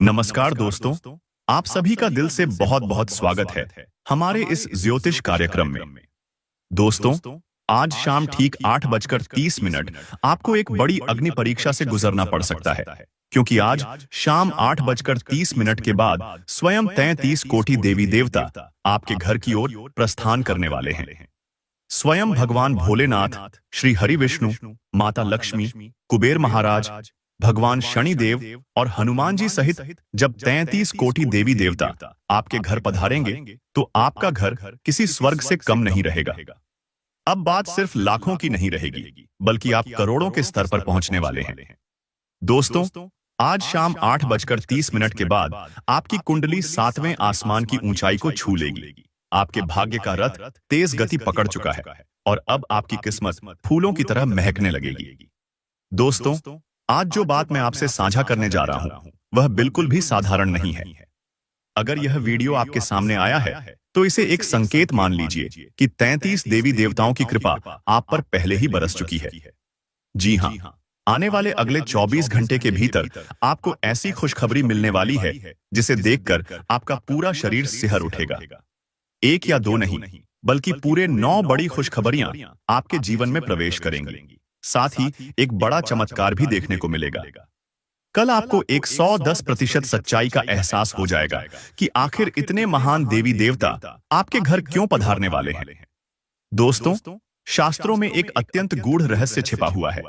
नमस्कार दोस्तों, आप सभी का दिल से बहुत बहुत स्वागत है हमारे इस ज्योतिष कार्यक्रम में। दोस्तों, आज शाम ठीक 8:30 आपको एक बड़ी अग्नि परीक्षा से गुजरना पड़ सकता है, क्योंकि आज शाम 8:30 के बाद स्वयं 33 कोटि देवी देवता आपके घर की ओर प्रस्थान करने वाले हैं। स्वयं भगवान भोलेनाथ, श्री हरि विष्णु, माता लक्ष्मी, कुबेर महाराज, भगवान शनिदेव और हनुमान जी सहित जब 33 कोटि देवी देवता आपके घर पधारेंगे तो आपका घर किसी स्वर्ग से कम नहीं रहेगा। अब बात सिर्फ लाखों की नहीं रहेगी, बल्कि आप करोड़ों के स्तर पर पहुंचने वाले हैं। दोस्तों, आज शाम 8:30 के बाद आपकी कुंडली 7वें आसमान की ऊंचाई को छू लेगी। आपके भाग्य का रथ तेज गति पकड़ चुका है और अब आपकी किस्मत फूलों की तरह महकने लगेगी। दोस्तों, आज जो बात मैं आपसे साझा करने जा रहा हूं, वह बिल्कुल भी साधारण नहीं है। अगर यह वीडियो आपके सामने आया है, तो इसे एक संकेत मान लीजिए कि 33 देवी देवताओं की कृपा आप पर पहले ही बरस चुकी है। जी हां, आने वाले अगले 24 घंटे के भीतर आपको ऐसी खुशखबरी मिलने वाली है जिसे देखकर आपका पूरा शरीर सिहर उठेगा। एक या दो नहीं, बल्कि पूरे 9 बड़ी खुशखबरियां आपके जीवन में प्रवेश करेंगी। साथ ही एक बड़ा चमत्कार भी देखने को मिलेगा। कल आपको 110% सच्चाई का एहसास हो जाएगा कि आखिर इतने महान देवी देवता आपके घर क्यों पधारने वाले हैं। दोस्तों, शास्त्रों में एक अत्यंत गूढ़ रहस्य छिपा हुआ है।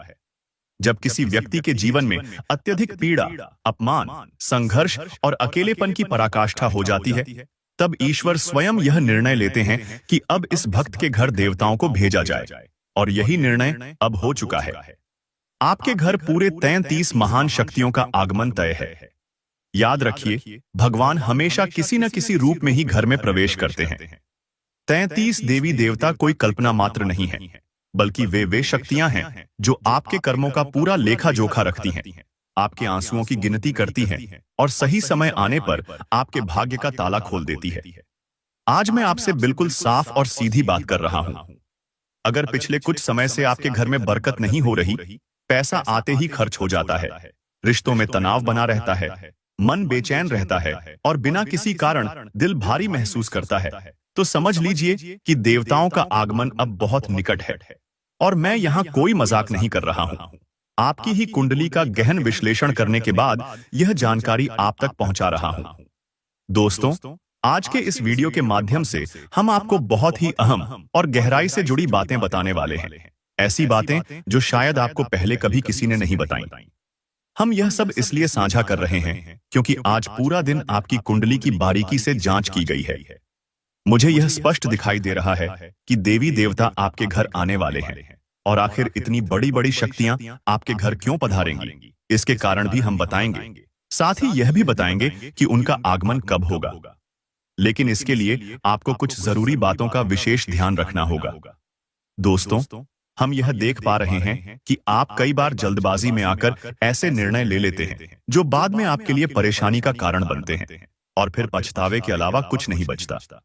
जब किसी व्यक्ति के जीवन में अत्यधिक पीड़ा, अपमान, संघर्ष और अकेलेपन की पराकाष्ठा हो जाती है, तब ईश्वर स्वयं यह निर्णय लेते हैं कि अब इस भक्त के घर देवताओं को भेजा जाए। और यही निर्णय अब हो चुका है। आपके घर पूरे 33 महान शक्तियों का आगमन तय है। याद रखिए, भगवान हमेशा किसी न किसी रूप में ही घर में प्रवेश करते हैं। 33 देवी देवता कोई कल्पना मात्र नहीं है, बल्कि वे शक्तियां हैं जो आपके कर्मों का पूरा लेखा जोखा रखती हैं, आपके आंसुओं की गिनती करती हैं और सही समय आने पर आपके भाग्य का ताला खोल देती है। आज मैं आपसे बिल्कुल साफ और सीधी बात कर रहा हूं। अगर पिछले कुछ समय से आपके घर में बरकत नहीं हो रही, पैसा आते ही खर्च हो जाता है, रिश्तों में तनाव बना रहता है, मन बेचैन रहता है और बिना किसी कारण दिल भारी महसूस करता है, तो समझ लीजिए कि देवताओं का आगमन अब बहुत निकट है। और मैं यहाँ कोई मजाक नहीं कर रहा हूँ। आपकी ही कुंडली का गहन विश्लेषण करने के बाद यह जानकारी आप तक पहुंचा रहा हूँ। दोस्तों, आज के इस वीडियो के माध्यम से हम आपको बहुत ही अहम और गहराई से जुड़ी बातें बताने वाले हैं। ऐसी बातें जो शायद आपको पहले कभी किसी ने नहीं बताई। हम यह सब इसलिए साझा कर रहे हैं क्योंकि आज पूरा दिन आपकी कुंडली की बारीकी से जांच की गई है। मुझे यह स्पष्ट दिखाई दे रहा है कि देवी देवता आपके घर आने वाले हैं, और आखिर इतनी बड़ी बड़ी शक्तियां आपके घर क्यों पधारेंगी, इसके कारण भी हम बताएंगे। साथ ही यह भी बताएंगे कि उनका आगमन कब होगा। लेकिन इसके लिए आपको कुछ जरूरी बातों का विशेष ध्यान रखना होगा। दोस्तों, हम यह देख पा रहे हैं कि आप कई बार जल्दबाजी में आकर ऐसे निर्णय ले लेते हैं जो बाद में आपके लिए परेशानी का कारण बनते हैं, और फिर पछतावे के अलावा कुछ नहीं बचता।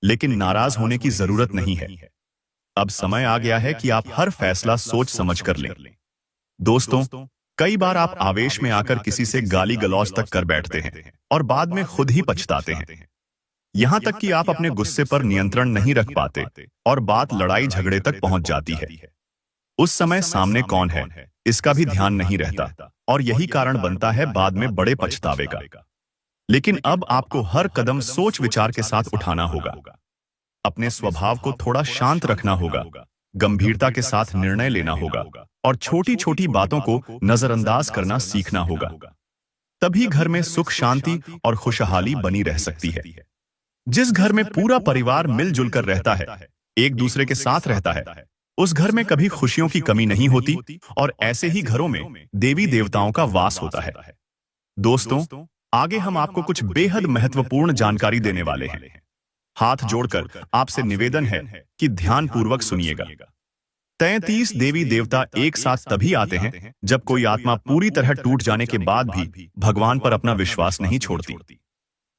लेकिन नाराज होने की जरूरत नहीं है। अब समय आ गया है कि आप हर फैसला सोच समझ कर लें। दोस्तों, कई बार आप आवेश में आकर किसी से गाली गलौज तक कर बैठते हैं और बाद में खुद ही पछताते हैं। यहां तक कि आप अपने गुस्से पर नियंत्रण नहीं रख पाते और बात लड़ाई झगड़े तक पहुंच जाती है। उस समय सामने कौन है, इसका भी ध्यान नहीं रहता, और यही कारण बनता है बाद में बड़े पछतावे का। लेकिन अब आपको हर कदम सोच विचार के साथ उठाना होगा। अपने स्वभाव को थोड़ा शांत रखना होगा, गंभीरता के साथ निर्णय लेना होगा और छोटी छोटी बातों को नजरअंदाज करना सीखना होगा। तभी घर में सुख शांति और खुशहाली बनी रह सकती है। जिस घर में पूरा परिवार मिलजुल कर रहता है, एक दूसरे के साथ रहता है, उस घर में कभी खुशियों की कमी नहीं होती, और ऐसे ही घरों में देवी देवताओं का वास होता है। दोस्तों, आगे हम आपको कुछ बेहद महत्वपूर्ण जानकारी देने वाले हैं। हाथ जोड़कर आपसे निवेदन है कि ध्यान पूर्वक सुनिएगा। 33 देवी देवता एक साथ तभी आते हैं जब कोई आत्मा पूरी तरह टूट जाने के बाद भी भगवान पर अपना विश्वास नहीं छोड़ती।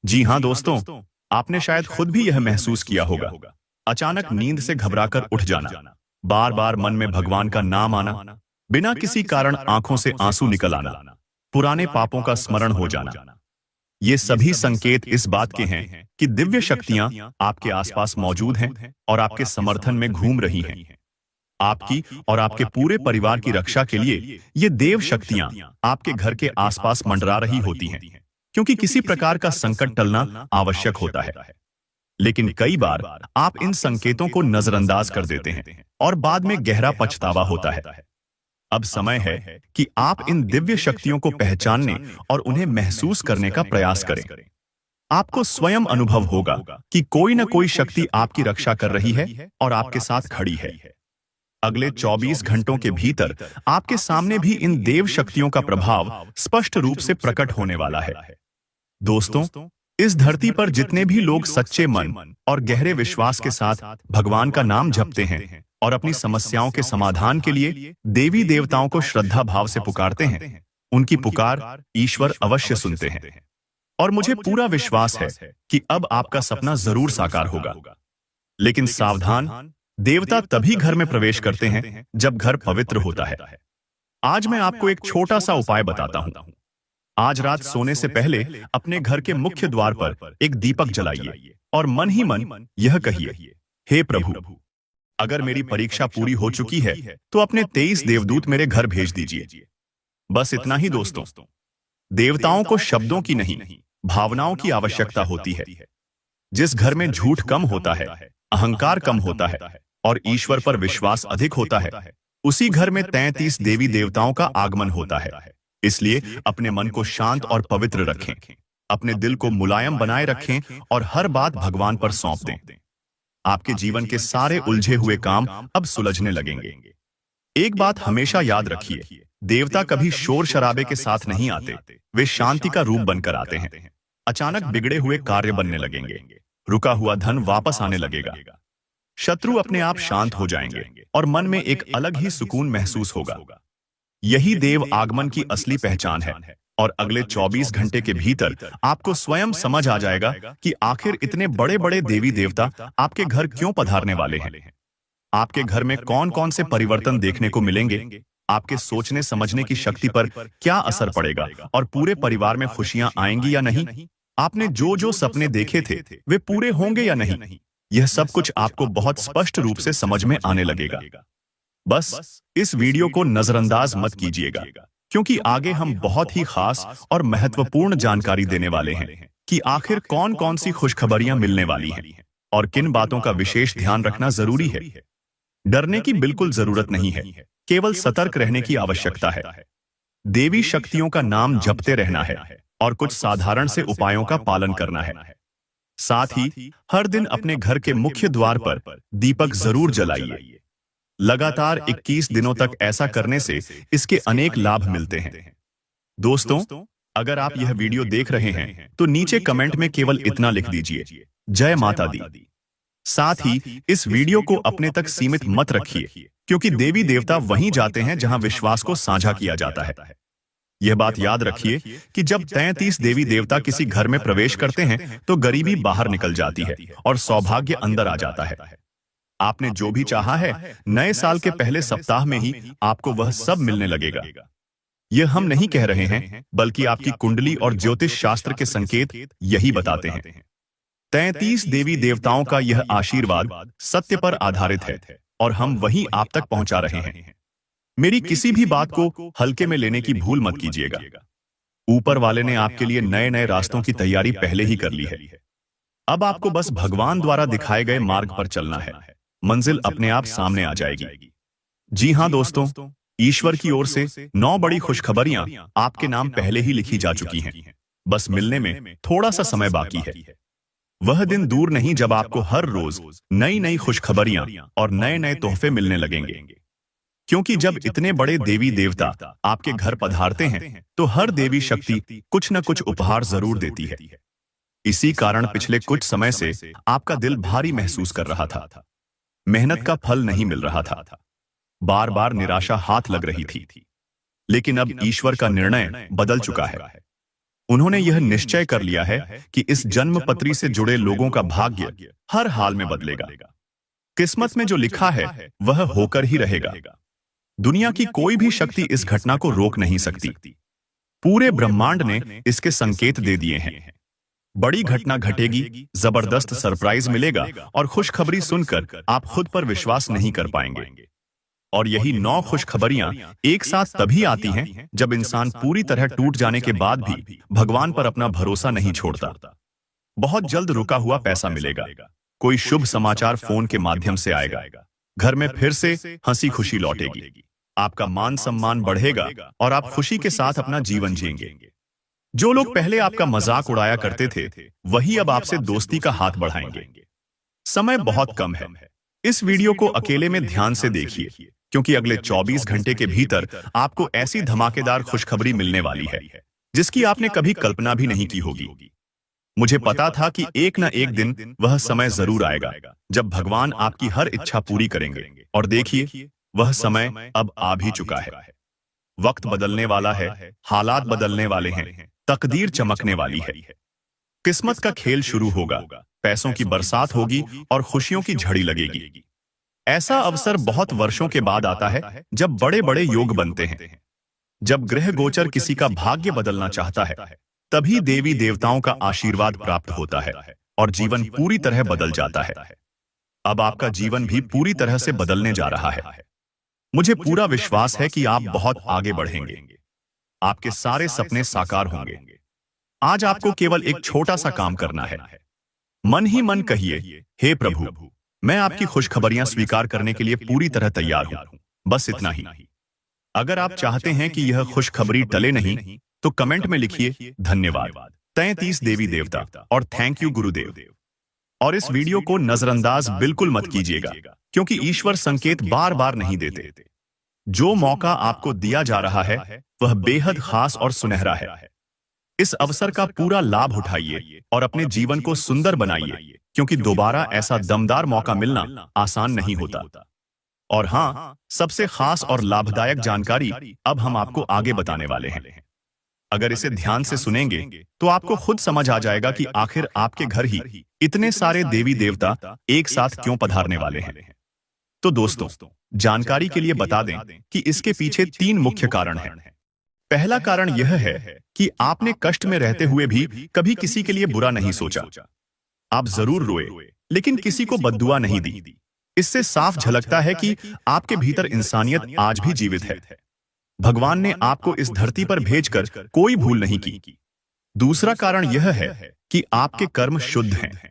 जी हां दोस्तों, आपने शायद खुद भी यह महसूस किया होगा। अचानक नींद से घबराकर उठ जाना, बार बार मन में भगवान का नाम आना, बिना किसी कारण आंखों से आंसू निकल आना, पुराने पापों का स्मरण हो जाना, ये सभी संकेत इस बात के हैं कि दिव्य शक्तियां आपके आसपास मौजूद हैं और आपके समर्थन में घूम रही हैं। आपकी और आपके पूरे परिवार की रक्षा के लिए ये देव शक्तियां आपके घर के आसपास मंडरा रही होती हैं, क्योंकि किसी प्रकार का संकट टलना आवश्यक होता है। लेकिन कई बार आप इन संकेतों को नजरअंदाज कर देते हैं और बाद में गहरा पछतावा होता है। अब समय है कि आप इन दिव्य शक्तियों को पहचानने और उन्हें महसूस करने का प्रयास करें। आपको स्वयं अनुभव होगा कि कोई न कोई शक्ति आपकी रक्षा कर रही है और आपके साथ खड़ी है। अगले 24 घंटों के भीतर आपके सामने भी इन देव शक्तियों का प्रभाव स्पष्ट रूप से प्रकट होने वाला है। दोस्तों, इस धरती पर जितने भी लोग सच्चे मन और गहरे विश्वास के साथ भगवान का नाम जपते हैं और अपनी समस्याओं के समाधान के लिए देवी देवताओं को श्रद्धा भाव से पुकारते हैं, उनकी पुकार ईश्वर अवश्य सुनते हैं। और मुझे पूरा विश्वास है कि अब आपका सपना जरूर साकार होगा। लेकिन सावधान, देवता तभी घर में प्रवेश करते हैं जब घर पवित्र होता है। आज मैं आपको एक छोटा सा उपाय बताता हूं। आज रात सोने से पहले अपने घर के मुख्य द्वार पर एक दीपक जलाइए और मन ही मन यह कहिए, हे प्रभु, अगर मेरी परीक्षा पूरी हो चुकी है तो अपने 23 देवदूत मेरे घर भेज दीजिए। बस इतना ही दोस्तों। देवताओं को शब्दों की नहीं, भावनाओं की आवश्यकता होती है। जिस घर में झूठ कम होता है, अहंकार कम होता है और ईश्वर पर विश्वास अधिक होता है, उसी घर में 33 देवी देवताओं का आगमन होता है। इसलिए अपने मन को शांत और पवित्र रखें, अपने दिल को मुलायम बनाए रखें और हर बात भगवान पर सौंप दें। आपके जीवन के सारे उलझे हुए काम अब सुलझने लगेंगे। एक बात हमेशा याद रखिए, देवता कभी शोर शराबे के साथ नहीं आते, वे शांति का रूप बनकर आते हैं। अचानक बिगड़े हुए कार्य बनने लगेंगे, रुका हुआ धन वापस आने लगेगा, शत्रु अपने आप शांत हो जाएंगे और मन में एक अलग ही सुकून महसूस होगा। यही देव आगमन की असली पहचान है और अगले 24 घंटे के भीतर आपको स्वयं समझ आ जाएगा कि आखिर इतने बड़े बड़े देवी देवता आपके घर क्यों पधारने वाले हैं। आपके घर में कौन कौन से परिवर्तन देखने को मिलेंगे, आपके सोचने समझने की शक्ति पर क्या असर पड़ेगा और पूरे परिवार में खुशियां आएंगी या नहीं, आपने जो जो सपने देखे थे वे पूरे होंगे या नहीं, यह सब कुछ आपको बहुत स्पष्ट रूप से समझ में आने लगेगा। बस इस वीडियो को नजरअंदाज मत कीजिएगा, क्योंकि आगे हम बहुत ही खास और महत्वपूर्ण जानकारी देने वाले हैं कि आखिर कौन कौन सी खुशखबरियां मिलने वाली हैं और किन बातों का विशेष ध्यान रखना जरूरी है। डरने की बिल्कुल जरूरत नहीं है, केवल सतर्क रहने की आवश्यकता है। देवी शक्तियों का नाम जपते रहना है और कुछ साधारण से उपायों का पालन करना है। साथ ही हर दिन अपने घर के मुख्य द्वार पर दीपक जरूर जलाइए। लगातार 21 दिनों तक ऐसा करने से इसके अनेक लाभ मिलते हैं। दोस्तों, अगर आप यह वीडियो देख रहे हैं तो नीचे कमेंट में केवल इतना लिख दीजिए, जय माता दी। साथ ही इस वीडियो को अपने तक सीमित मत रखिए, क्योंकि देवी देवता वहीं जाते हैं जहां विश्वास को साझा किया जाता है। यह बात याद रखिए कि जब 33 देवी देवता किसी घर में प्रवेश करते हैं तो गरीबी बाहर निकल जाती है और सौभाग्य अंदर आ जाता है। आपने जो भी चाहा है, नए साल के पहले सप्ताह में ही आपको वह सब मिलने लगेगा। यह हम नहीं कह रहे हैं, बल्कि आपकी कुंडली और ज्योतिष शास्त्र के संकेत यही बताते हैं। 33 देवी देवताओं का यह आशीर्वाद सत्य पर आधारित है और हम वही आप तक पहुंचा रहे हैं। मेरी किसी भी बात को हल्के में लेने की भूल मत कीजिएगा। ऊपर वाले ने आपके लिए नए नए रास्तों की तैयारी पहले ही कर ली है। अब आपको बस भगवान द्वारा दिखाए गए मार्ग पर चलना है, मंजिल अपने आप सामने आ जाएगी। जी हां दोस्तों, ईश्वर की ओर से 9 बड़ी खुशखबरियां आपके नाम पहले ही लिखी जा चुकी हैं। बस मिलने में थोड़ा सा समय बाकी है। वह दिन दूर नहीं जब आपको हर रोज नई नई खुशखबरियां और नए नए तोहफे मिलने लगेंगे। क्योंकि जब इतने बड़े देवी देवता आपके घर पधारते हैं तो हर देवी शक्ति कुछ न कुछ उपहार जरूर देती है। इसी कारण पिछले कुछ समय से आपका दिल भारी महसूस कर रहा था। मेहनत का फल नहीं मिल रहा था, बार बार निराशा हाथ लग रही थी। लेकिन अब ईश्वर का निर्णय बदल चुका है। उन्होंने यह निश्चय कर लिया है कि इस जन्म पत्री से जुड़े लोगों का भाग्य हर हाल में बदलेगा। किस्मत में जो लिखा है वह होकर ही रहेगा। दुनिया की कोई भी शक्ति इस घटना को रोक नहीं सकती। पूरे ब्रह्मांड ने इसके संकेत दे दिए हैं। बड़ी घटना घटेगी, जबरदस्त सरप्राइज मिलेगा और खुशखबरी सुनकर आप खुद पर विश्वास नहीं कर पाएंगे। और यही 9 खुशखबरियां एक साथ तभी आती हैं जब इंसान पूरी तरह टूट जाने के बाद भी भगवान पर अपना भरोसा नहीं छोड़ता। बहुत जल्द रुका हुआ पैसा मिलेगा, कोई शुभ समाचार फोन के माध्यम से आएगा, घर में फिर से हंसी खुशी लौटेगी, आपका मान सम्मान बढ़ेगा और आप खुशी के साथ अपना जीवन जिएंगे। जो लोग पहले आपका मजाक उड़ाया करते थे, वही अब आपसे दोस्ती का हाथ बढ़ाएंगे। समय बहुत कम है, इस वीडियो को अकेले में ध्यान से देखिए, क्योंकि अगले 24 घंटे के भीतर आपको ऐसी धमाकेदार खुशखबरी मिलने वाली है जिसकी आपने कभी कल्पना भी नहीं की होगी। मुझे पता था कि एक न एक दिन वह समय जरूर आएगा जब भगवान आपकी हर इच्छा पूरी करेंगे, और देखिए वह समय अब आ भी चुका है। वक्त बदलने वाला है, हालात बदलने वाले हैं, तकदीर चमकने वाली है, किस्मत का खेल शुरू होगा, पैसों की बरसात होगी और खुशियों की झड़ी लगेगी। ऐसा अवसर बहुत वर्षों के बाद आता है जब बड़े बड़े योग बनते हैं। जब ग्रह गोचर किसी का भाग्य बदलना चाहता है, तभी देवी देवताओं का आशीर्वाद प्राप्त होता है और जीवन पूरी तरह बदल जाता है। अब आपका जीवन भी पूरी तरह से बदलने जा रहा है। मुझे पूरा विश्वास है कि आप बहुत आगे बढ़ेंगे, आपके सारे सपने साकार होंगे। आज आपको केवल एक छोटा सा काम करना है। मन ही मन कहिए, हे प्रभु, मैं आपकी खुशखबरियां स्वीकार करने के लिए पूरी तरह तैयार हूं। बस इतना ही। अगर आप चाहते हैं कि यह खुशखबरी टले नहीं, तो कमेंट में लिखिए धन्यवाद 33 देवी देवता और थैंक यू गुरुदेव। और इस वीडियो को नजरअंदाज बिल्कुल मत कीजिएगा, क्योंकि ईश्वर संकेत बार बार नहीं देते। जो मौका आपको दिया जा रहा है वह बेहद खास और सुनहरा है। इस अवसर का पूरा लाभ उठाइए और अपने जीवन को सुंदर बनाइए, क्योंकि दोबारा ऐसा दमदार मौका मिलना आसान नहीं होता। और हाँ, सबसे खास और लाभदायक जानकारी अब हम आपको आगे बताने वाले हैं। अगर इसे ध्यान से सुनेंगे तो आपको खुद समझ आ जाएगा कि आखिर आपके घर ही इतने सारे देवी देवता एक साथ क्यों पधारने वाले हैं। तो दोस्तों, जानकारी के लिए बता दें कि इसके पीछे 3 मुख्य कारण हैं। पहला कारण यह है कि आपने कष्ट में रहते हुए भी कभी किसी के लिए बुरा नहीं सोचा। आप जरूर रोए, लेकिन किसी को बद्दुआ नहीं दी। इससे साफ झलकता है कि आपके भीतर इंसानियत आज भी जीवित है। भगवान ने आपको इस धरती पर भेजकर कोई भूल नहीं की। दूसरा कारण यह है कि आपके कर्म शुद्ध हैं।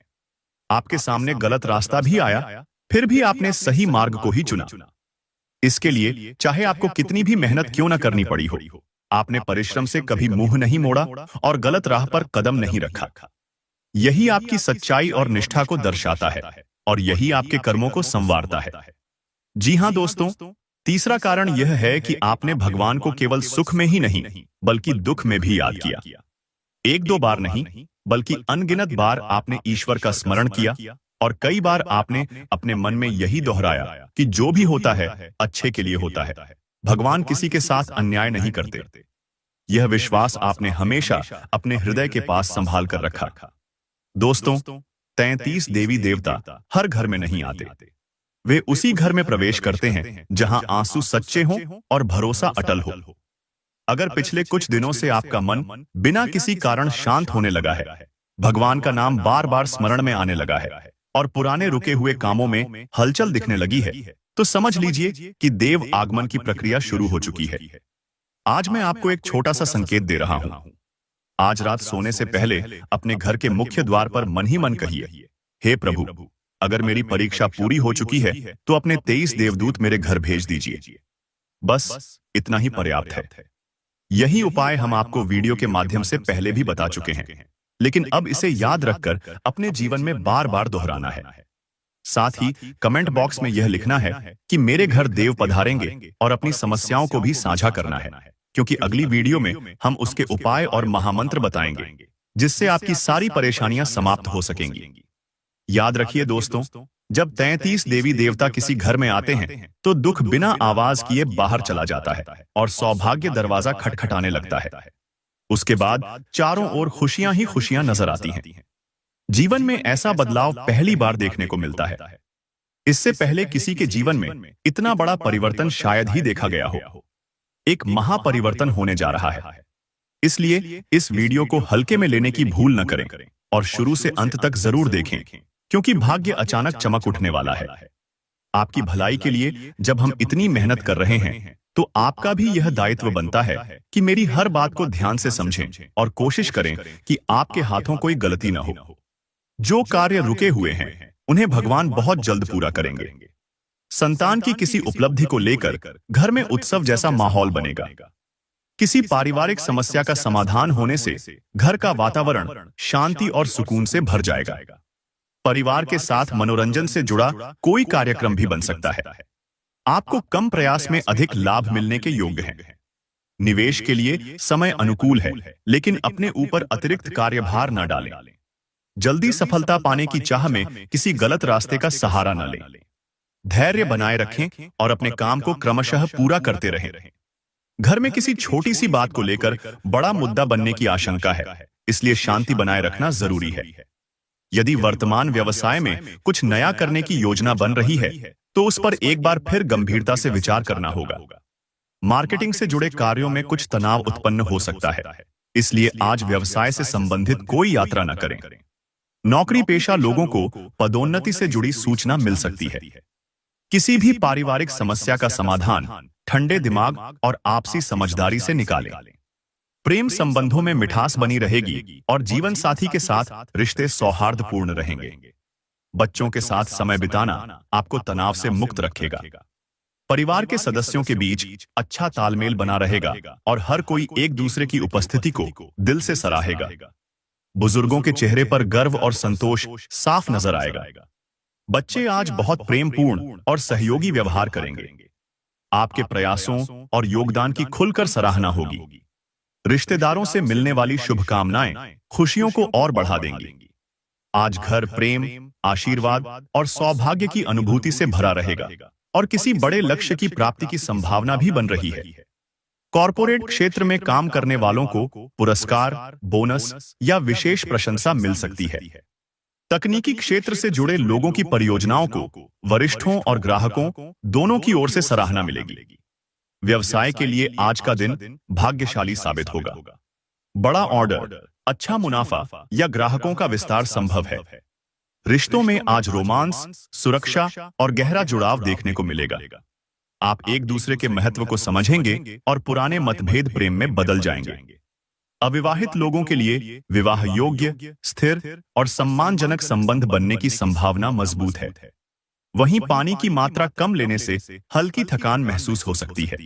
आपके सामने गलत रास्ता भी आया, फिर भी आपने सही मार्ग को ही चुना। इसके लिए चाहे आपको कितनी भी मेहनत क्यों न करनी पड़ी हो, आपने परिश्रम से कभी मुंह नहीं मोड़ा और गलत राह पर कदम नहीं रखा। यही आपकी सच्चाई और निष्ठा को दर्शाता है, और यही आपके कर्मों को संवारता है। जी हां दोस्तों, तीसरा कारण यह है कि आपने भगवान को केवल सुख में ही नहीं, बल्कि दुख में भी याद किया। 1-2 बार नहीं, बल्कि अनगिनत बार आपने ईश्वर का स्मरण किया, और कई बार आपने अपने मन में यही दोहराया कि जो भी होता है अच्छे के लिए होता है। भगवान किसी के साथ अन्याय नहीं करते। यह विश्वास आपने हमेशा अपने हृदय के पास संभाल कर रखा। दोस्तों, 33 देवी देवता हर घर में नहीं आते। वे उसी घर में प्रवेश करते हैं जहां आंसू सच्चे हों और भरोसा अटल हो। अगर पिछले कुछ दिनों से आपका मन बिना किसी कारण शांत होने लगा है, भगवान का नाम बार बार स्मरण में आने लगा है, और पुराने रुके हुए कामों में हलचल दिखने लगी है, तो समझ लीजिए कि देव आगमन की प्रक्रिया शुरू हो चुकी है। आज मैं आपको एक छोटा सा संकेत दे रहा हूं। आज रात सोने से पहले अपने घर के मुख्य द्वार पर मन ही मन कहिए, हे प्रभु, अगर मेरी परीक्षा पूरी हो चुकी है तो अपने 23 देवदूत मेरे घर भेज दीजिए। बस इतना ही पर्याप्त है। यही उपाय हम आपको वीडियो के माध्यम से पहले भी बता चुके हैं, लेकिन अब इसे याद रखकर अपने जीवन में बार बार दोहराना है। साथ ही कमेंट बॉक्स में यह लिखना है कि मेरे घर देव पधारेंगे, और अपनी समस्याओं को भी साझा करना है, क्योंकि अगली वीडियो में हम उसके उपाय और महामंत्र बताएंगे, जिससे आपकी सारी परेशानियां समाप्त हो सकेंगी। याद रखिए दोस्तों, जब 33 देवी देवता किसी घर में आते हैं तो दुख बिना आवाज किए बाहर चला जाता है और सौभाग्य दरवाजा खटखटाने लगता है। उसके बाद चारों ओर खुशियां ही खुशियां नजर आती हैं। जीवन में ऐसा बदलाव पहली बार देखने को मिलता है। इससे पहले किसी के जीवन में इतना बड़ा परिवर्तन शायद ही देखा गया हो। एक महापरिवर्तन होने जा रहा है। इसलिए इस वीडियो को हल्के में लेने की भूल न करें और शुरू से अंत तक जरूर देखें, क्योंकि भाग्य अचानक चमक उठने वाला है। आपकी भलाई के लिए जब हम इतनी मेहनत कर रहे हैं, तो आपका भी यह दायित्व बनता है कि मेरी हर बात को ध्यान से समझें और कोशिश करें कि आपके हाथों कोई गलती न हो। जो कार्य रुके हुए हैं, उन्हें भगवान बहुत जल्द पूरा करेंगे। संतान की किसी उपलब्धि को लेकर घर में उत्सव जैसा माहौल बनेगा। किसी पारिवारिक समस्या का समाधान होने से घर का वातावरण शांति और सुकून से भर जाएगा। परिवार के साथ मनोरंजन से जुड़ा कोई कार्यक्रम भी बन सकता है। आपको कम प्रयास में अधिक लाभ मिलने के योग्य हैं। निवेश के लिए समय अनुकूल है, लेकिन अपने ऊपर अतिरिक्त कार्यभार न डालें। जल्दी सफलता पाने की चाह में किसी गलत रास्ते का सहारा न लें। धैर्य बनाए रखें और अपने काम को क्रमशः पूरा करते रहें। घर में किसी छोटी सी बात को लेकर बड़ा मुद्दा बनने की आशंका है, इसलिए शांति बनाए रखना जरूरी है। यदि वर्तमान व्यवसाय में कुछ नया करने की योजना बन रही है, तो उस पर एक बार फिर गंभीरता से विचार करना होगा। मार्केटिंग से जुड़े कार्यों में कुछ तनाव उत्पन्न हो सकता है, इसलिए आज व्यवसाय से संबंधित कोई यात्रा न करें। नौकरी पेशा लोगों को पदोन्नति से जुड़ी सूचना मिल सकती है। किसी भी पारिवारिक समस्या का समाधान ठंडे दिमाग और आपसी समझदारी से निकालें। प्रेम संबंधों में मिठास बनी रहेगी और जीवन साथी के साथ रिश्ते सौहार्दपूर्ण रहेंगे। बच्चों के साथ समय बिताना आपको तनाव से मुक्त रखेगा। परिवार के सदस्यों के बीच अच्छा तालमेल बना रहेगा और हर कोई एक दूसरे की उपस्थिति को दिल से सराहेगा। बुजुर्गों के चेहरे पर गर्व और संतोष साफ नजर आएगा। बच्चे आज बहुत प्रेमपूर्ण और सहयोगी व्यवहार करेंगे। आपके प्रयासों और योगदान की खुलकर सराहना होगी। रिश्तेदारों से मिलने वाली शुभकामनाएं खुशियों को और बढ़ा देंगी। आज घर प्रेम, आशीर्वाद और सौभाग्य की अनुभूति से भरा रहेगा और किसी बड़े लक्ष्य की प्राप्ति की संभावना भी बन रही है। कॉरपोरेट क्षेत्र में काम करने वालों को पुरस्कार, बोनस या विशेष प्रशंसा मिल सकती है। तकनीकी क्षेत्र से जुड़े लोगों की परियोजनाओं को वरिष्ठों और ग्राहकों दोनों की ओर से सराहना मिलेगी। व्यवसाय के लिए आज का दिन भाग्यशाली साबित होगा। बड़ा ऑर्डर, अच्छा मुनाफा या ग्राहकों का विस्तार संभव है। रिश्तों में आज रोमांस, सुरक्षा और गहरा जुड़ाव देखने को मिलेगा। आप एक दूसरे के महत्व को समझेंगे और पुराने मतभेद प्रेम में बदल जाएंगे। अविवाहित लोगों के लिए विवाह योग्य, स्थिर और सम्मानजनक संबंध बनने की संभावना मजबूत है। वहीं पानी की मात्रा कम लेने से हल्की थकान महसूस हो सकती है।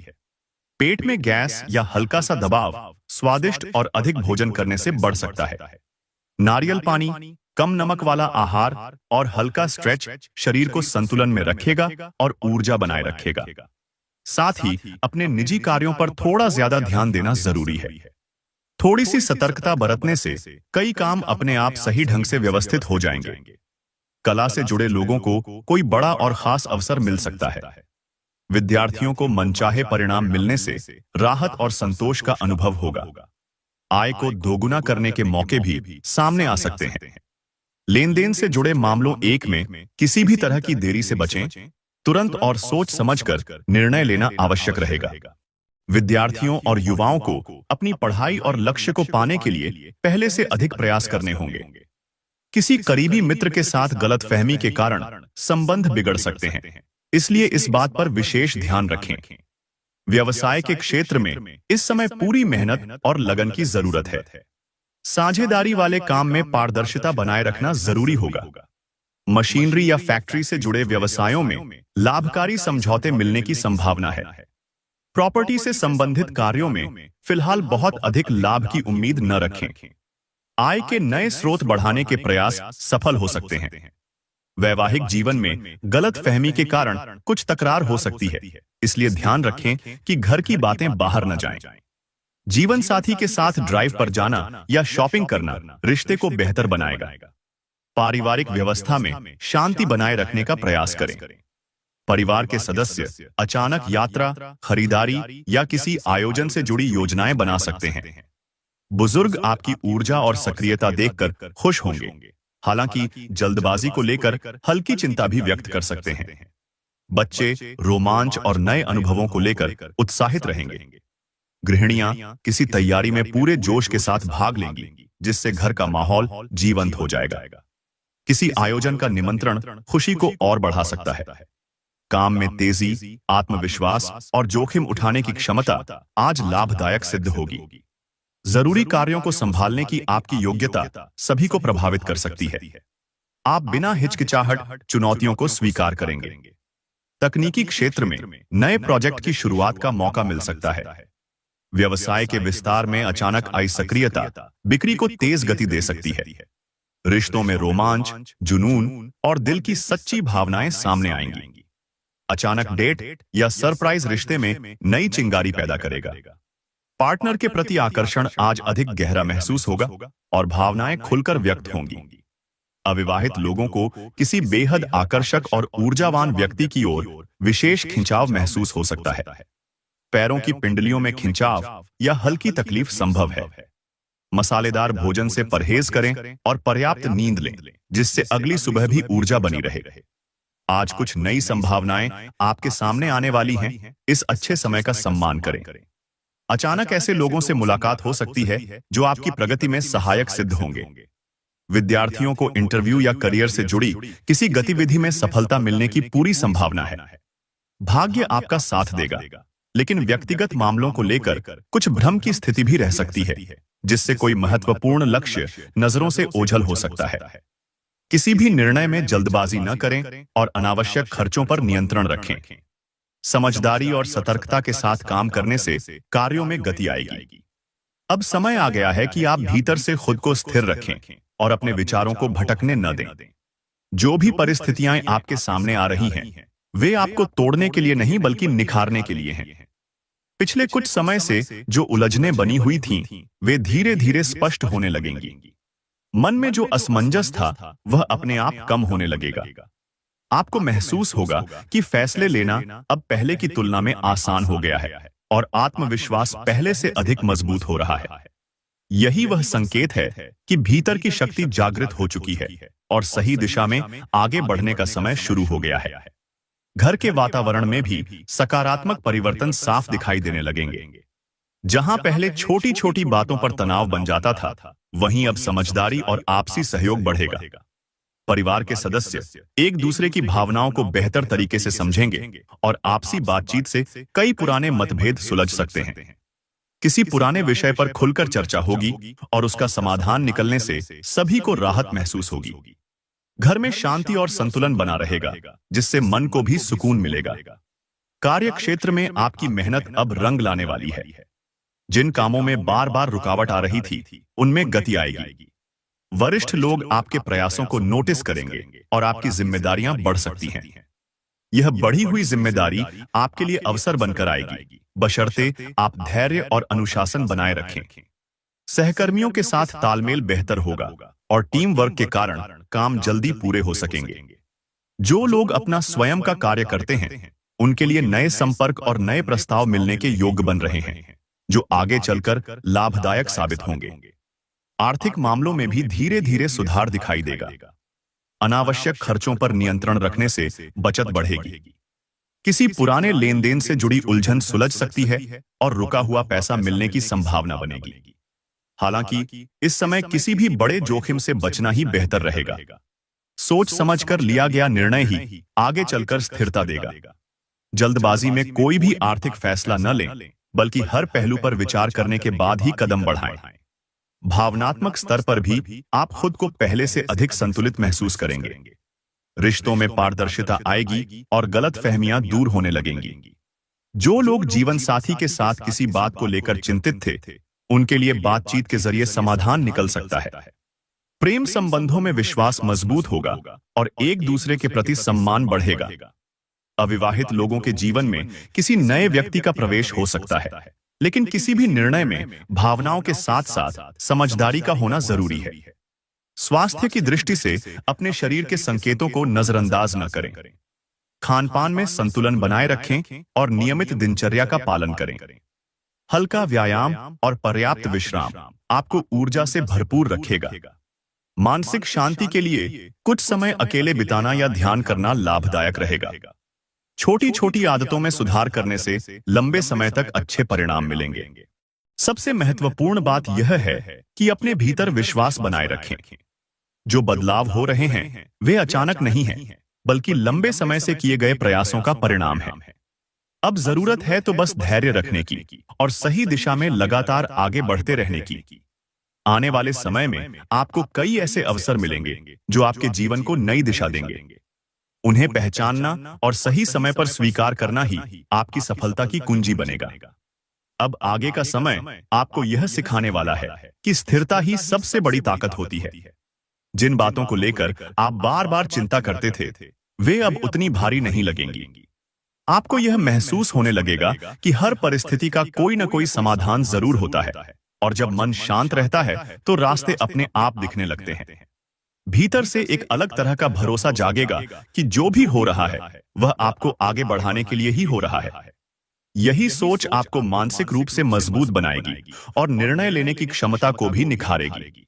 पेट में गैस या हल्का सा दबाव स्वादिष्ट और अधिक भोजन करने से बढ़ सकता है। नारियल पानी, कम नमक वाला आहार और हल्का स्ट्रेच शरीर को संतुलन में रखेगा और ऊर्जा बनाए रखेगा। साथ ही अपने निजी कार्यों पर थोड़ा ज्यादा ध्यान देना जरूरी है। थोड़ी सी सतर्कता बरतने से कई काम अपने आप सही ढंग से व्यवस्थित हो जाएंगे। कला से जुड़े लोगों को कोई बड़ा और खास अवसर मिल सकता है। विद्यार्थियों को मनचाहे परिणाम मिलने से राहत और संतोष का अनुभव होगा। आय को दोगुना करने के मौके भी सामने आ सकते हैं। लेन देन से जुड़े मामलों एक में किसी भी तरह की देरी से बचें। तुरंत और सोच समझकर निर्णय लेना आवश्यक रहेगा। विद्यार्थियों और युवाओं को अपनी पढ़ाई और लक्ष्य को पाने के लिए पहले से अधिक प्रयास करने होंगे। किसी करीबी मित्र के साथ गलतफहमी के कारण संबंध बिगड़ सकते हैं, इसलिए इस बात पर विशेष ध्यान रखें। व्यवसाय के क्षेत्र में इस समय पूरी मेहनत और लगन की जरूरत है। साझेदारी वाले काम में पारदर्शिता बनाए रखना जरूरी होगा। मशीनरी या फैक्ट्री से जुड़े व्यवसायों में लाभकारी समझौते मिलने की संभावना है। प्रॉपर्टी से संबंधित कार्यों में फिलहाल बहुत अधिक लाभ की उम्मीद न रखें। आय के नए स्रोत बढ़ाने के प्रयास सफल हो सकते हैं। वैवाहिक जीवन में गलतफहमी के कारण कुछ तकरार हो सकती है, इसलिए ध्यान रखें कि घर की बातें बाहर न जाएं। जीवन साथी के साथ ड्राइव पर जाना या शॉपिंग करना रिश्ते को बेहतर बनाएगा। पारिवारिक व्यवस्था में शांति बनाए रखने का प्रयास करें। परिवार के सदस्य अचानक यात्रा, खरीदारी या किसी आयोजन से जुड़ी योजनाएं बना सकते हैं। बुजुर्ग आपकी ऊर्जा और सक्रियता देखकर खुश होंगे, हालांकि जल्दबाजी को लेकर हल्की चिंता भी व्यक्त कर सकते हैं। बच्चे रोमांच और नए अनुभवों को लेकर उत्साहित रहेंगे। गृहिणियां किसी तैयारी में पूरे जोश के साथ भाग लेंगी, जिससे घर का माहौल जीवंत हो जाएगा। किसी आयोजन का निमंत्रण खुशी को और बढ़ा सकता है। काम में तेजी, आत्मविश्वास और जोखिम उठाने की क्षमता आज लाभदायक सिद्ध होगी। जरूरी कार्यों को संभालने की आपकी योग्यता सभी को प्रभावित कर सकती है। आप बिना हिचकिचाहट चुनौतियों को स्वीकार करेंगे। तकनीकी क्षेत्र में नए प्रोजेक्ट की शुरुआत का मौका मिल सकता है। व्यवसाय के विस्तार में अचानक आई सक्रियता बिक्री को तेज गति दे सकती है। रिश्तों में रोमांच, जुनून और दिल की सच्ची भावनाएं सामने आएंगी। अचानक डेट या सरप्राइज रिश्ते में नई चिंगारी पैदा करेगा। पार्टनर के प्रति आकर्षण आज अधिक गहरा महसूस होगा और भावनाएं खुलकर व्यक्त होंगी। अविवाहित लोगों को किसी बेहद आकर्षक और ऊर्जावान व्यक्ति की ओर विशेष खिंचाव महसूस हो सकता है। पैरों की पिंडलियों में खिंचाव या हल्की तकलीफ संभव है। मसालेदार भोजन से परहेज करें और पर्याप्त नींद लें, जिससे अगली सुबह भी ऊर्जा बनी रहे। आज कुछ नई संभावनाएं आपके सामने आने वाली हैं। इस अच्छे समय का सम्मान करें। अचानक ऐसे लोगों से मुलाकात हो सकती है जो आपकी प्रगति में सहायक सिद्ध होंगे। विद्यार्थियों को इंटरव्यू या करियर से जुड़ी किसी गतिविधि में सफलता मिलने की पूरी संभावना है। भाग्य आपका साथ देगा, लेकिन व्यक्तिगत मामलों को लेकर कुछ भ्रम की स्थिति भी रह सकती है, जिससे कोई महत्वपूर्ण लक्ष्य नजरों से ओझल हो सकता है। किसी भी निर्णय में जल्दबाजी न करें और अनावश्यक खर्चों पर नियंत्रण रखें। समझदारी और सतर्कता के साथ काम करने से कार्यों में गति आएगी। अब समय आ गया है कि आप भीतर से खुद को स्थिर रखें और अपने विचारों को भटकने न दें। जो भी परिस्थितियां आपके सामने आ रही हैं, वे आपको तोड़ने के लिए नहीं बल्कि निखारने के लिए हैं। पिछले कुछ समय से जो उलझनें बनी हुई थीं, वे धीरे धीरे स्पष्ट होने लगेंगी। मन में जो असमंजस था, वह अपने आप कम होने लगेगा। आपको महसूस होगा कि फैसले लेना अब पहले की तुलना में आसान हो गया है और आत्मविश्वास पहले से अधिक मजबूत हो रहा है। यही वह संकेत है कि भीतर की शक्ति जागृत हो चुकी है और सही दिशा में आगे बढ़ने का समय शुरू हो गया है। घर के वातावरण में भी सकारात्मक परिवर्तन साफ दिखाई देने लगेंगे। जहां पहले छोटी छोटी बातों पर तनाव बन जाता था, वहीं अब समझदारी और आपसी सहयोग बढ़ेगा। परिवार के सदस्य एक दूसरे की भावनाओं को बेहतर तरीके से समझेंगे और आपसी बातचीत से कई पुराने मतभेद सुलझ सकते हैं। किसी पुराने विषय पर खुलकर चर्चा होगी और उसका समाधान निकलने से सभी को राहत महसूस होगी। घर में शांति और संतुलन बना रहेगा, जिससे मन को भी सुकून मिलेगा। कार्य क्षेत्र में आपकी मेहनत अब रंग लाने वाली है। जिन कामों में बार बार रुकावट आ रही थी, उनमें गति आएगी। वरिष्ठ लोग आपके प्रयासों को नोटिस करेंगे और आपकी जिम्मेदारियां बढ़ सकती हैं। यह बढ़ी हुई जिम्मेदारी आपके लिए अवसर बनकर आएगी, बशर्ते आप धैर्य और अनुशासन बनाए रखें। सहकर्मियों के साथ तालमेल बेहतर होगा और टीम वर्क के कारण काम जल्दी पूरे हो सकेंगे। जो लोग अपना स्वयं का कार्य करते हैं, उनके लिए नए संपर्क और नए प्रस्ताव मिलने के योग्य बन रहे हैं, जो आगे चलकर लाभदायक साबित होंगे। आर्थिक मामलों में भी धीरे धीरे सुधार दिखाई देगा। अनावश्यक खर्चों पर नियंत्रण रखने से बचत बढ़ेगी। किसी पुराने लेन देन से जुड़ी उलझन सुलझ सकती है और रुका हुआ पैसा मिलने की संभावना बनेगी। हालांकि इस समय किसी भी बड़े जोखिम से बचना ही बेहतर रहेगा। सोच समझकर लिया गया निर्णय ही आगे चलकर स्थिरता देगा। जल्दबाजी में कोई भी आर्थिक फैसला न लें, बल्कि हर पहलू पर विचार करने के बाद ही कदम बढ़ाएं। भावनात्मक स्तर पर भी आप खुद को पहले से अधिक संतुलित महसूस करेंगे। रिश्तों में पारदर्शिता आएगी और गलतफहमियां दूर होने लगेंगी। जो लोग जीवन साथी के साथ किसी बात को लेकर चिंतित थे, उनके लिए बातचीत के जरिए समाधान निकल सकता है। प्रेम संबंधों में विश्वास मजबूत होगा और एक दूसरे के प्रति सम्मान बढ़ेगा। अविवाहित लोगों के जीवन में किसी नए व्यक्ति का प्रवेश हो सकता है, लेकिन किसी भी निर्णय में भावनाओं के साथ साथ समझदारी का होना जरूरी है। स्वास्थ्य की दृष्टि से अपने शरीर के संकेतों को नजरअंदाज न करें। खानपान में संतुलन बनाए रखें और नियमित दिनचर्या का पालन करें। हल्का व्यायाम और पर्याप्त विश्राम आपको ऊर्जा से भरपूर रखेगा। मानसिक शांति के लिए कुछ समय अकेले बिताना या ध्यान करना लाभदायक रहेगा। छोटी छोटी आदतों में सुधार करने से लंबे समय तक अच्छे परिणाम मिलेंगे। सबसे महत्वपूर्ण बात यह है कि अपने भीतर विश्वास बनाए रखें। जो बदलाव हो रहे हैं वे अचानक नहीं हैं, बल्कि लंबे समय से किए गए प्रयासों का परिणाम है। अब जरूरत है तो बस धैर्य रखने की और सही दिशा में लगातार आगे बढ़ते रहने की। आने वाले समय में आपको कई ऐसे अवसर मिलेंगे जो आपके जीवन को नई दिशा देंगे। उन्हें पहचानना और सही समय पर स्वीकार करना ही आपकी सफलता की कुंजी बनेगा। अब आगे का समय आपको यह सिखाने वाला है कि स्थिरता ही सबसे बड़ी ताकत होती है। जिन बातों को लेकर आप बार बार चिंता करते थे वे अब उतनी भारी नहीं लगेंगी। आपको यह महसूस होने लगेगा कि हर परिस्थिति का कोई न कोई समाधान जरूर होता है, और जब मन शांत रहता है तो रास्ते अपने आप दिखने लगते हैं। भीतर से एक अलग तरह का भरोसा जागेगा कि जो भी हो रहा है वह आपको आगे बढ़ाने के लिए ही हो रहा है। यही सोच आपको मानसिक रूप से मजबूत बनाएगी और निर्णय लेने की क्षमता को भी निखारेगी।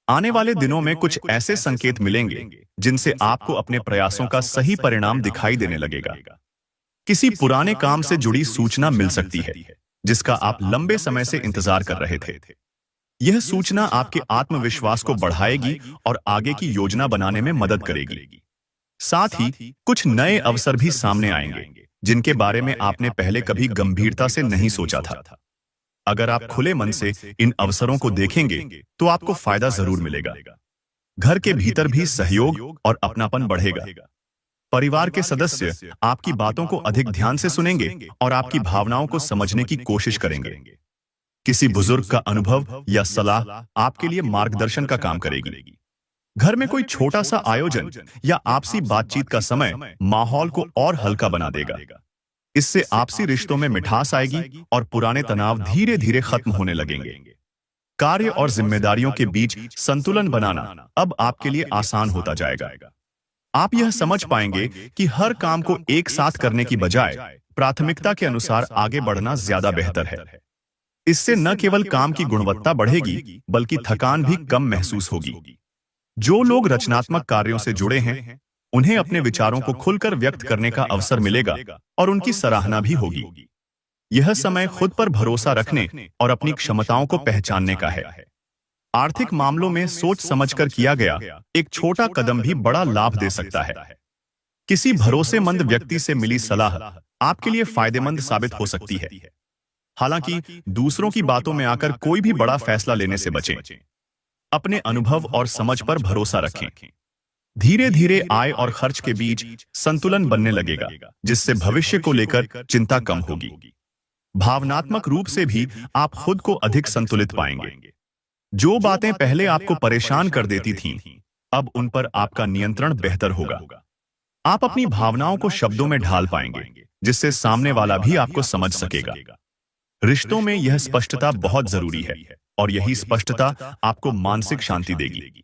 आने वाले दिनों में कुछ ऐसे संकेत मिलेंगे जिनसे आपको अपने प्रयासों का सही परिणाम दिखाई देने लगेगा। किसी पुराने काम से जुड़ी सूचना मिल सकती है जिसका आप लंबे समय से इंतजार कर रहे थे। यह सूचना आपके आत्मविश्वास को बढ़ाएगी और आगे की योजना बनाने में मदद करेगी। साथ ही कुछ नए अवसर भी सामने आएंगे जिनके बारे में आपने पहले कभी गंभीरता से नहीं सोचा था। अगर आप खुले मन से इन अवसरों को देखेंगे तो आपको फायदा जरूर मिलेगा। घर के भीतर भी सहयोग और अपनापन बढ़ेगा। परिवार के सदस्य आपकी बातों को अधिक ध्यान से सुनेंगे और आपकी भावनाओं को समझने की कोशिश करेंगे। किसी बुजुर्ग का अनुभव या सलाह आपके लिए मार्गदर्शन का काम करेगी। घर में कोई छोटा सा आयोजन या आपसी बातचीत का समय माहौल को और हल्का बना देगा। इससे आपसी रिश्तों में मिठास आएगी और पुराने तनाव धीरे धीरे खत्म होने लगेंगे। कार्य और जिम्मेदारियों के बीच संतुलन बनाना अब आपके लिए आसान होता जाएगा। आप यह समझ पाएंगे कि हर काम को एक साथ करने की बजाय प्राथमिकता के अनुसार आगे बढ़ना ज्यादा बेहतर है। इससे न केवल काम की गुणवत्ता बढ़ेगी बल्कि थकान भी कम महसूस होगी। जो लोग रचनात्मक कार्यों से जुड़े हैं उन्हें अपने विचारों को खुलकर व्यक्त करने का अवसर मिलेगा और उनकी सराहना भी होगी। यह समय खुद पर भरोसा रखने और अपनी क्षमताओं को पहचानने का है। आर्थिक मामलों में सोच समझकर किया गया एक छोटा कदम भी बड़ा लाभ दे सकता है। किसी भरोसेमंद व्यक्ति से मिली सलाह आपके लिए फायदेमंद साबित हो सकती है। हालांकि दूसरों की बातों में आकर कोई भी बड़ा फैसला लेने से बचें। अपने अनुभव और समझ पर भरोसा रखें। धीरे धीरे आय और खर्च के बीच संतुलन बनने लगेगा, जिससे भविष्य को लेकर चिंता कम होगी। भावनात्मक रूप से भी आप खुद को अधिक संतुलित पाएंगे। जो बातें पहले आपको परेशान कर देती थीं, अब उन पर आपका नियंत्रण बेहतर होगा। आप अपनी भावनाओं को शब्दों में ढाल पाएंगे, जिससे सामने वाला भी आपको समझ सकेगा। रिश्तों में यह स्पष्टता बहुत जरूरी है और यही स्पष्टता आपको मानसिक शांति देगी।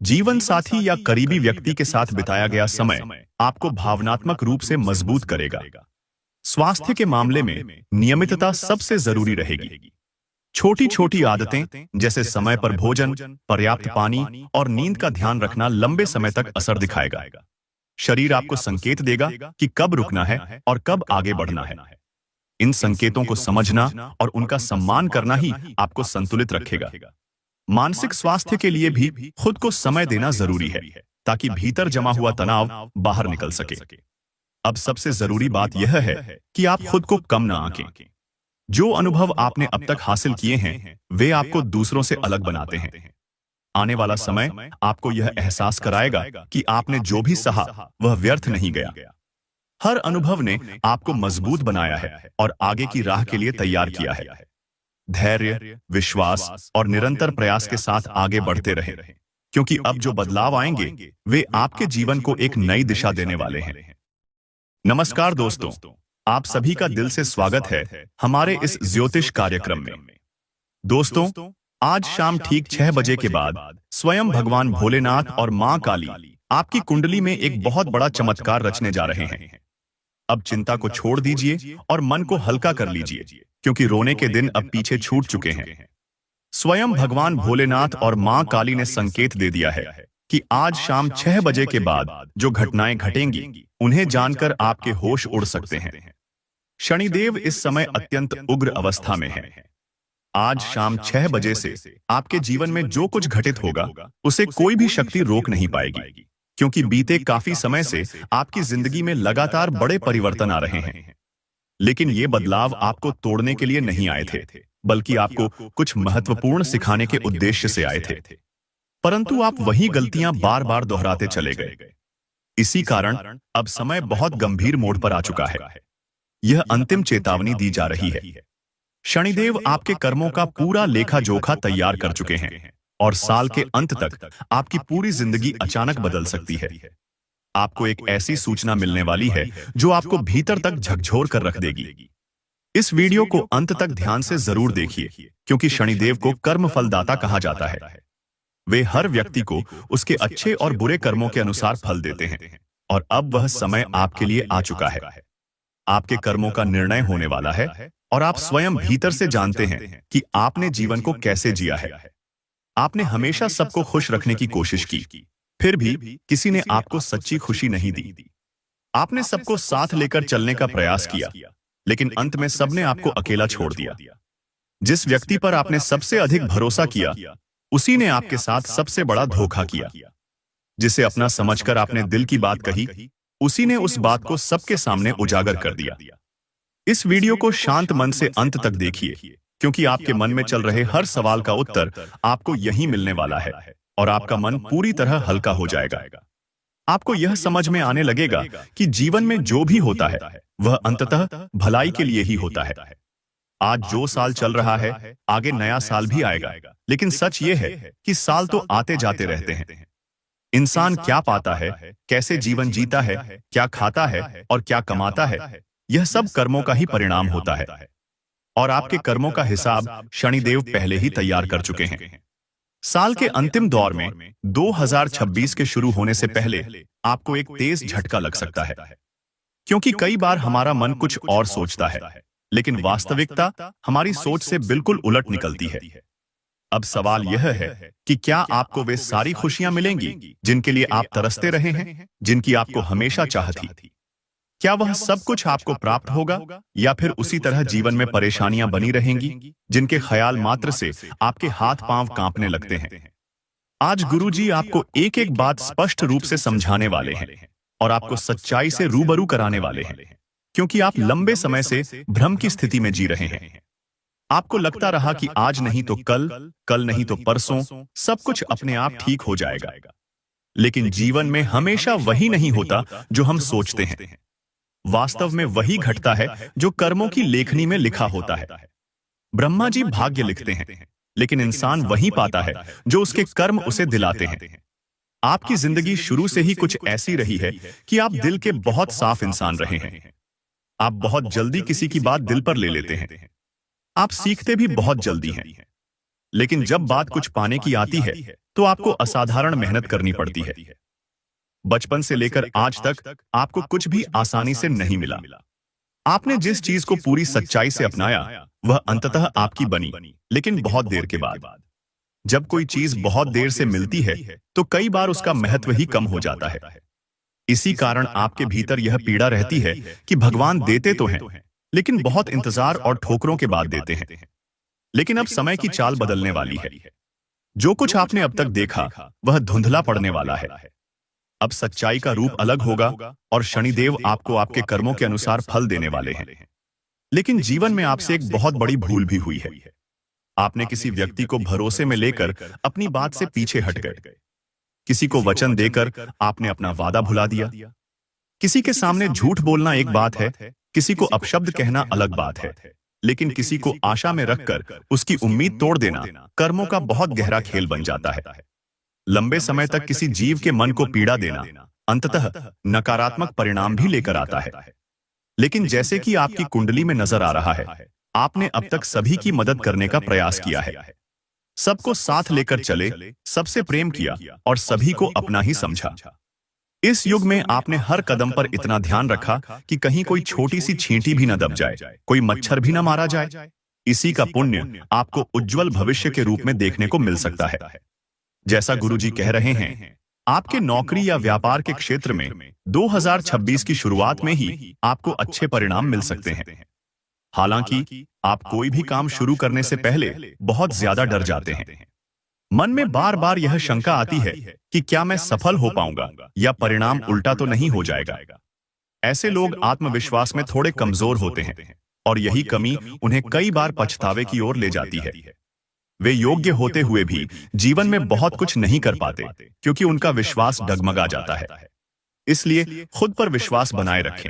जीवन साथी या करीबी व्यक्ति के साथ बिताया गया समय आपको भावनात्मक रूप से मजबूत करेगा। स्वास्थ्य के मामले में नियमितता सबसे जरूरी रहेगी। छोटी छोटी आदतें जैसे समय पर भोजन, पर्याप्त पानी और नींद का ध्यान रखना लंबे समय तक असर दिखाएगा। शरीर आपको संकेत देगा कि कब रुकना है और कब आगे बढ़ना है। इन संकेतों को समझना और उनका सम्मान करना ही आपको संतुलित रखेगा। मानसिक स्वास्थ्य के लिए भी खुद को समय देना जरूरी है, ताकि भीतर जमा हुआ तनाव बाहर निकल सके। अब सबसे जरूरी बात यह है कि आप खुद को कम न आंकें। जो अनुभव आपने अब तक हासिल किए हैं, वे आपको दूसरों से अलग बनाते हैं। आने वाला समय आपको यह एहसास कराएगा कि आपने जो भी सहा वह व्यर्थ नहीं गया। हर अनुभव ने आपको मजबूत बनाया है और आगे की राह के लिए तैयार किया है। धैर्य, विश्वास और निरंतर प्रयास के साथ आगे बढ़ते रहें, क्योंकि अब जो बदलाव आएंगे वे आपके जीवन को एक नई दिशा देने वाले हैं। नमस्कार दोस्तों, आप सभी का दिल से स्वागत है हमारे इस ज्योतिष कार्यक्रम में। दोस्तों, आज शाम ठीक 6 बजे के बाद स्वयं भगवान भोलेनाथ और मां काली आपकी कुंडली में एक बहुत बड़ा चमत्कार रचने जा रहे हैं। अब चिंता को छोड़ दीजिए और मन को हल्का कर लीजिए, क्योंकि रोने के दिन अब पीछे छूट चुके हैं। स्वयं भगवान भोलेनाथ और मां काली ने संकेत दे दिया है कि आज शाम 6 बजे के बाद जो घटनाएं घटेंगी उन्हें जानकर आपके होश उड़ सकते हैं। शनिदेव इस समय अत्यंत उग्र अवस्था में है। आज शाम 6 बजे से आपके जीवन में जो कुछ घटित होगा उसे कोई भी शक्ति रोक नहीं पाएगी, क्योंकि बीते काफी समय से आपकी जिंदगी में लगातार बड़े परिवर्तन आ रहे हैं। लेकिन ये बदलाव आपको तोड़ने के लिए नहीं आए थे, बल्कि आपको कुछ महत्वपूर्ण सिखाने के उद्देश्य से आए थे। परंतु आप वही गलतियां बार बार दोहराते चले गए। इसी कारण अब समय बहुत गंभीर मोड़ पर आ चुका है। यह अंतिम चेतावनी दी जा रही है। शनिदेव आपके कर्मों का पूरा लेखा जोखा तैयार कर चुके हैं और साल के अंत तक आपकी पूरी जिंदगी अचानक बदल सकती है। आपको एक ऐसी सूचना मिलने वाली है जो आपको भीतर तक झकझोर कर रख देगी। इस वीडियो को अंत तक ध्यान से जरूर देखिए, क्योंकि शनिदेव को कर्म फलदाता कहा जाता है। वे हर व्यक्ति को उसके अच्छे और बुरे कर्मों के अनुसार फल देते हैं, और अब वह समय आपके लिए आ चुका है। आपके कर्मों का निर्णय होने वाला है, और आप स्वयं भीतर से जानते हैं कि आपने जीवन को कैसे जिया है। आपने हमेशा सबको खुश रखने की कोशिश की, फिर भी किसी ने आपको सच्ची खुशी नहीं दी। आपने सबको साथ लेकर चलने का प्रयास किया, लेकिन अंत में सबने आपको अकेला छोड़ दिया। जिस व्यक्ति पर आपने सबसे अधिक भरोसा किया, उसी ने आपके साथ सबसे बड़ा धोखा किया। जिसे अपना समझकर आपने दिल की बात कही, उसी ने उस बात को सबके सामने उजागर कर दिया। इस वीडियो को शांत मन से अंत तक देखिए, क्योंकि आपके मन में चल रहे हर सवाल का उत्तर आपको यहीं मिलने वाला है, और आपका मन पूरी तरह हल्का हो जाएगा। आपको यह समझ में आने लगेगा कि जीवन में जो भी होता है वह अंततः भलाई के लिए ही होता है। आज जो साल चल रहा है, आगे नया साल भी आएगा, लेकिन सच यह है कि साल तो आते जाते रहते हैं। इंसान क्या पाता है, कैसे जीवन जीता है, क्या खाता है और क्या कमाता है, यह सब कर्मों का ही परिणाम होता है। और आपके कर्मों का हिसाब शनिदेव पहले ही तैयार कर चुके हैं। साल के अंतिम दौर में 2026 के शुरू होने से पहले आपको एक तेज झटका लग सकता है, क्योंकि कई बार हमारा मन कुछ और सोचता है, लेकिन वास्तविकता हमारी सोच से बिल्कुल उलट निकलती है। अब सवाल यह है कि क्या आपको वे सारी खुशियां मिलेंगी जिनके लिए आप तरसते रहे हैं, जिनकी आपको हमेशा चाह थी? क्या वह सब कुछ आपको प्राप्त होगा, या फिर उसी तरह जीवन में परेशानियां बनी रहेंगी जिनके ख्याल मात्र से आपके हाथ पांव कांपने लगते हैं? आज गुरुजी आपको एक एक बात स्पष्ट रूप से समझाने वाले हैं और आपको सच्चाई से रूबरू कराने वाले हैं, क्योंकि आप लंबे समय से भ्रम की स्थिति में जी रहे हैं। आपको लगता रहा कि आज नहीं तो कल, कल नहीं तो परसों सब कुछ अपने आप ठीक हो जाएगा, लेकिन जीवन में हमेशा वही नहीं होता जो हम सोचते हैं। वास्तव में वही घटता है जो कर्मों की लेखनी में लिखा होता है। ब्रह्मा जी भाग्य लिखते हैं, लेकिन इंसान वही पाता है जो उसके कर्म उसे दिलाते हैं। आपकी जिंदगी शुरू से ही कुछ ऐसी रही है कि आप दिल के बहुत साफ इंसान रहे हैं। आप बहुत जल्दी किसी की बात दिल पर ले लेते हैं। आप सीखते भी बहुत जल्दी हैं, लेकिन जब बात कुछ पाने की आती है तो आपको असाधारण मेहनत करनी पड़ती है। बचपन से लेकर आज तक आपको कुछ भी आसानी से नहीं मिला। आपने जिस चीज को पूरी सच्चाई से अपनाया वह अंततः आपकी बनी, लेकिन बहुत देर के बाद। जब कोई चीज बहुत देर से मिलती है तो कई बार उसका महत्व ही कम हो जाता है। इसी कारण आपके भीतर यह पीड़ा रहती है कि भगवान देते तो हैं, लेकिन बहुत इंतजार और ठोकरों के बाद देते हैं। लेकिन अब समय की चाल बदलने वाली है। जो कुछ आपने अब तक देखा वह धुंधला पड़ने वाला है। अब सच्चाई का रूप अलग होगा और शनिदेव आपको आपके कर्मों के अनुसार फल देने वाले हैं। लेकिन जीवन में आपसे एक बहुत बड़ी भूल भी हुई है। आपने किसी व्यक्ति को भरोसे में लेकर अपनी बात से पीछे हट गए। किसी को वचन देकर आपने अपना वादा भुला दिया। किसी के सामने झूठ बोलना एक बात है, किसी को अपशब्द कहना अलग बात है, लेकिन किसी को आशा में रखकर उसकी उम्मीद तोड़ देना कर्मों का बहुत गहरा खेल बन जाता है। लंबे समय तक किसी जीव के मन को पीड़ा देना अंततः नकारात्मक परिणाम भी लेकर आता है। लेकिन जैसे कि आपकी कुंडली में नजर आ रहा है, आपने अब तक सभी की मदद करने का प्रयास किया है। सबको साथ लेकर चले, सबसे प्रेम किया और सभी को अपना ही समझा। इस युग में आपने हर कदम पर इतना ध्यान रखा कि कहीं कोई छोटी सी छींटी भी न दब जाए, कोई मच्छर भी न मारा जाए। इसी का पुण्य आपको उज्जवल भविष्य के रूप में देखने को मिल सकता है। जैसा गुरुजी कह रहे हैं, आपके नौकरी या व्यापार के क्षेत्र में 2026 की शुरुआत में ही आपको अच्छे परिणाम मिल सकते हैं। हालांकि आप कोई भी काम शुरू करने से पहले बहुत ज्यादा डर जाते हैं। मन में बार बार यह शंका आती है कि क्या मैं सफल हो पाऊंगा या परिणाम उल्टा तो नहीं हो जाएगा। ऐसे लोग आत्मविश्वास में थोड़े कमजोर होते हैं और यही कमी उन्हें कई बार पछतावे की ओर ले जाती है। वे योग्य होते हुए भी जीवन में बहुत कुछ नहीं कर पाते क्योंकि उनका विश्वास डगमगा जाता है। इसलिए खुद पर विश्वास बनाए रखें,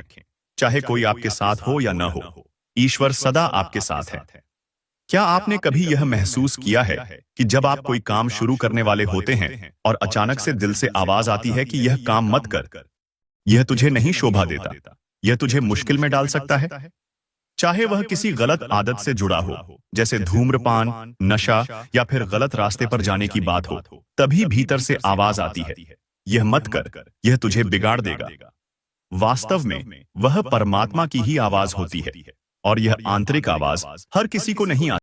चाहे कोई आपके साथ हो या न हो, ईश्वर सदा आपके साथ है। क्या आपने कभी यह महसूस किया है कि जब आप कोई काम शुरू करने वाले होते हैं और अचानक से दिल से आवाज आती है कि यह काम मत कर, यह तुझे नहीं शोभा देता, यह तुझे मुश्किल में डाल सकता है? चाहे वह किसी गलत आदत से जुड़ा हो, जैसे धूम्रपान, नशा या फिर गलत रास्ते पर जाने की बात हो, तभी भीतर से आवाज आती है, यह मत कर, यह तुझे बिगाड़ देगा। वास्तव में वह परमात्मा की ही आवाज होती है और यह आंतरिक आवाज हर किसी को नहीं आती।